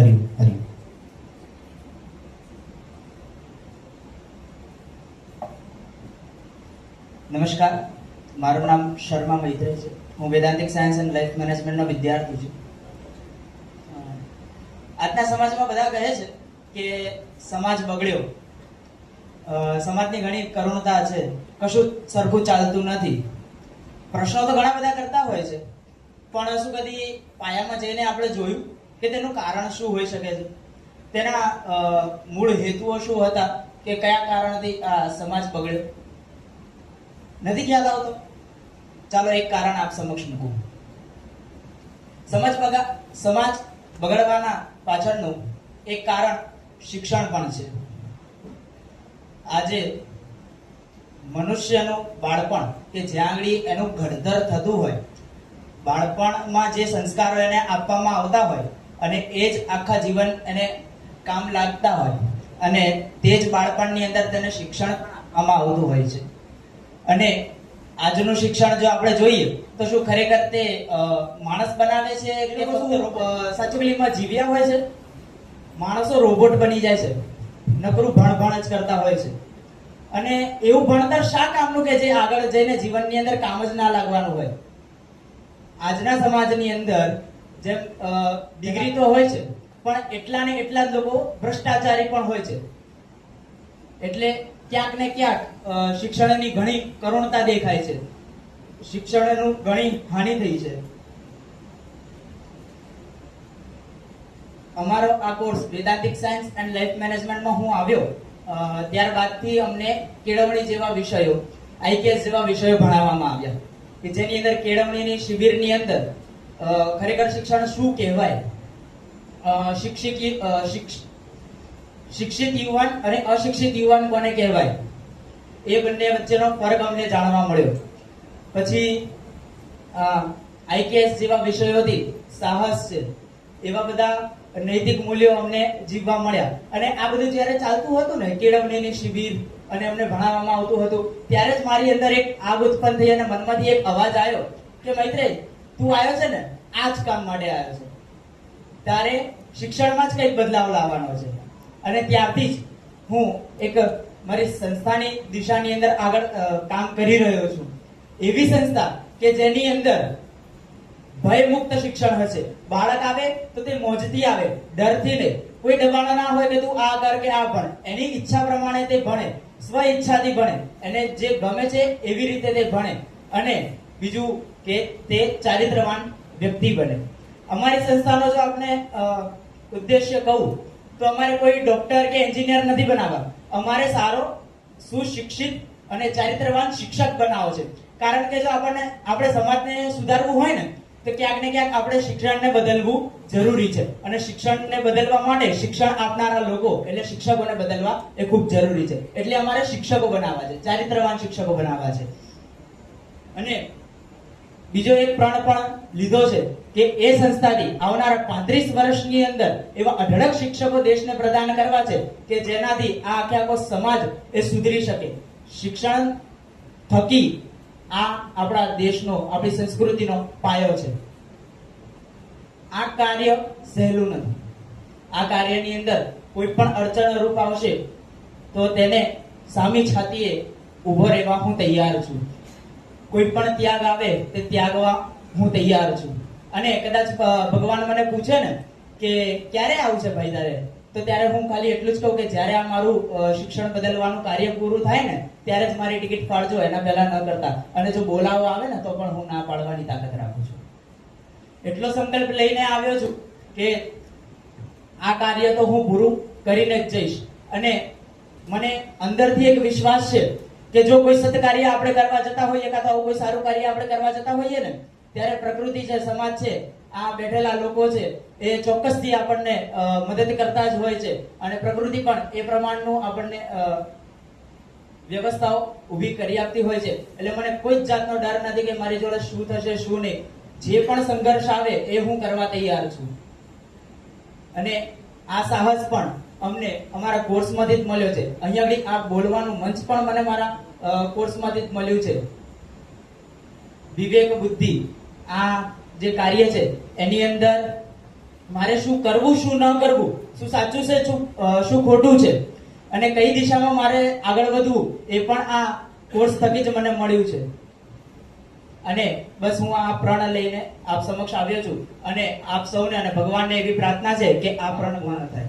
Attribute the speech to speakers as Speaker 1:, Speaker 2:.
Speaker 1: હરિ હરિ. નમસ્કાર, મારું નામ શર્મા મૈત્રેય છે. હું વેદાંતિક સાયન્સ એન્ડ લાઈફ મેનેજમેન્ટનો વિદ્યાર્થી છું. આજના સમાજમાં બધા કહે છે કે સમાજ બગડ્યો, સમાજની ઘણી કરુણતા છે, કશું સરખું ચાલતું નથી. પ્રશ્નો તો ઘણા બધા કરતા હોય છે, પણ શું કદી પાયામાં જઈને આપણે જોયું કે તેનું કારણ શું હોઈ શકે છે, તેના મૂળ હેતુઓ શું હતા, કે કયા કારણથી આ સમાજ બગડ્યો? નથી ખ્યાલ આવતો? ચાલો એક કારણ આપ સમક્ષ મૂકું. સમાજ બગડવાના પાછળનું એક કારણ શિક્ષણ પણ છે. આજે મનુષ્યનું બાળપણ કે જ્યાં આગળ એનું ઘડતર થતું હોય, બાળપણમાં જે સંસ્કારો એને આપવામાં આવતા હોય અને એ જ આખા જીવન એને કામ લાગતા હોય, અને તે જ બાળપણની અંદર તેને શિક્ષણ આપવામાં આવતું હોય છે. અને આજનું શિક્ષણ જો આપણે જોઈએ તો શું ખરેખર તે માણસ બનાવે છે કે સાચુકલીમાં જીવ્યા હોય છે? માણસો રોબોટ બની જાય છે, નકરું ભણ જ કરતા હોય છે. અને એવું ભણતર શા કામનું કે જે આગળ જઈને જીવનની અંદર કામ જ ના લાગવાનું હોય? આજના સમાજની અંદર જેમ ડિગ્રી તો હોય છે, પણ એટલા ને એટલા જ લોકો ભ્રષ્ટાચારી પણ હોય છે. એટલે ક્યાંક ને ક્યાંક શિક્ષણની ઘણી કરુણતા દેખાય છે, શિક્ષણનું ઘણી હાનિ થઈ છે. અમારો આ કોર્સ વેદાંતિક સાયન્સ એન્ડ લાઈફ મેનેજમેન્ટમાં હું આવ્યો ત્યારબાદથી અમને કેળવણી જેવા વિષયો, આઈકેએસ જેવા વિષયો ભણાવવામાં આવ્યા, કે જેની અંદર કેળવણીની શિબિરની અંદર ખરેખર શિક્ષણ શું કહેવાય, શિક્ષિત યુવાન અને અશિક્ષિત યુવાન કોને કહેવાય, એ બંને વચ્ચેનો ફરક અમને જાણવા મળ્યો. પછી આઈકેએસ જેવા વિષયોથી સાહસ છે, એવા બધા નૈતિક મૂલ્યો અમને જીવવા મળ્યા. અને આ બધું જ્યારે ચાલતું હતું ને, કેળવણીની શિબિર અને અમને ભણાવવામાં આવતું હતું, ત્યારે જ મારી અંદર એક આગ ઉત્પન્ન થઈ અને મનમાંથી એક અવાજ આવ્યો કે મૈત્રેય, તું આવ્યો છે ને આ જ કામ માટે આવ્યો છે, તારે શિક્ષણમાં જ કંઈક બદલાવ લાવવાનો છે. અને ત્યારથી જ હું એક મારી સંસ્થાની દિશાની અંદર આગળ કામ કરી રહ્યો છું. એવી સંસ્થા કે જેની અંદર ભયમુક્ત શિક્ષણ હશે. બાળક આવે તો તે મોજથી આવે, ડરથી નહીં. કોઈ દબાણ ના હોય કે તું આ કર કે આ ભણ. એની ઈચ્છા પ્રમાણે તે ભણે, સ્વ ઈચ્છાથી ભણે, એને જે ગમે છે એવી રીતે તે ભણે. અને બીજું કે તે ચારિત્રવાન વ્યક્તિ બને. અમારી સંસ્થાનો જો આપણે ઉદ્દેશ્ય કહું તો અમારે કોઈ ડોક્ટર કે એન્જિનિયર નથી બનાવવા, અમારે સારો સુશિક્ષિત અને ચારિત્રવાન શિક્ષક બનાવો છે. કારણ કે જો આપણે સમાજને સુધારવું હોય ને, તો ક્યાંક ને ક્યાંક આપણે શિક્ષણને બદલવું જરૂરી છે. અને શિક્ષણને બદલવા માટે શિક્ષણ આપનારા લોકો એટલે શિક્ષકોને બદલવા એ ખૂબ જરૂરી છે. એટલે અમારે શિક્ષકો બનાવવા છે, ચારિત્રવાન શિક્ષકો બનાવવા છે. અને બીજો એક પ્રણ પણ લીધો છે કે એ સંસ્થાથી આવનારા 35 વર્ષની અંદર એવા અઢળક શિક્ષકો દેશને પ્રદાન કરવા છે કે જેનાથી આ આખો સમાજ એ સુધરી શકે. શિક્ષણ થકી આ આપણા દેશનો, આપણી સંસ્કૃતિનો પાયો છે. આ કાર્ય સહેલું નથી. આ કાર્યની અંદર કોઈ પણ અડચણ રૂપ આવશે તો તેને સામી છાતીએ ઉભો રહેવા હું તૈયાર છું. કોઈ પણ ત્યાગ આવે તે ત્યાગવા હું તૈયાર છું. અને કદાચ ભગવાન મને પૂછે ને કે ક્યારે આવશે ભાઈ તારે, તો ત્યારે હું ખાલી એટલું જ કહું કે જ્યારે આ મારું શિક્ષણ બદલવાનું કાર્ય પૂરું થાય ને ત્યારે જ મારી ટિકિટ ફાળજો, એના પહેલા ન કરતા. અને જો બોલાવો આવે ને તો પણ હું ના પાડવાની તાકાત રાખું છું. એટલો સંકલ્પ લઈને આવ્યો છું કે આ કાર્ય તો હું પૂરું કરીને જ જઈશ. અને મને અંદરથી એક વિશ્વાસ છે કે જો કોઈ સત્કાર્ય આપણે કરવા જતા હોઈએ, કાં તો કોઈ સારું કાર્ય આપણે કરવા જતા હોઈએ ને, ત્યારે પ્રકૃતિ છે, સમાજ છે, આ બેઠેલા લોકો છે, એ ચોક્કસથી આપણને મદદ કરતા જ હોય છે. અને પ્રકૃતિ પણ એ પ્રમાણનું આપણને વ્યવસ્થાઓ ઊભી કરી આપતી હોય છે. એટલે મને કોઈ જ જાતનો ડર નથી કે મારી જોડે શું થશે શું નહીં. જે પણ સંઘર્ષ આવે એ હું કરવા તૈયાર છું. અને આ સાહસ પણ અમને અમારા કોર્સમાંથી જ મળ્યો છે. અહીંયા આ બોલવાનું મંચ પણ મને મારા કોર્સમાંથી જ મળ્યું છે. વિવેક બુદ્ધિ આ જે કાર્ય છે એની અંદર મારે શું કરવું શું ન કરવું, શું સાચું છે શું ખોટું છે અને કઈ દિશામાં મારે આગળ વધવું એ પણ આ કોર્સ થકી જ મને મળ્યું છે. અને બસ હું આ પ્રણ લઈને આપ સમક્ષ આવ્યો છું અને આપ સૌને અને ભગવાનને એવી પ્રાર્થના છે કે આ પ્રણ પૂર્ણ થાય.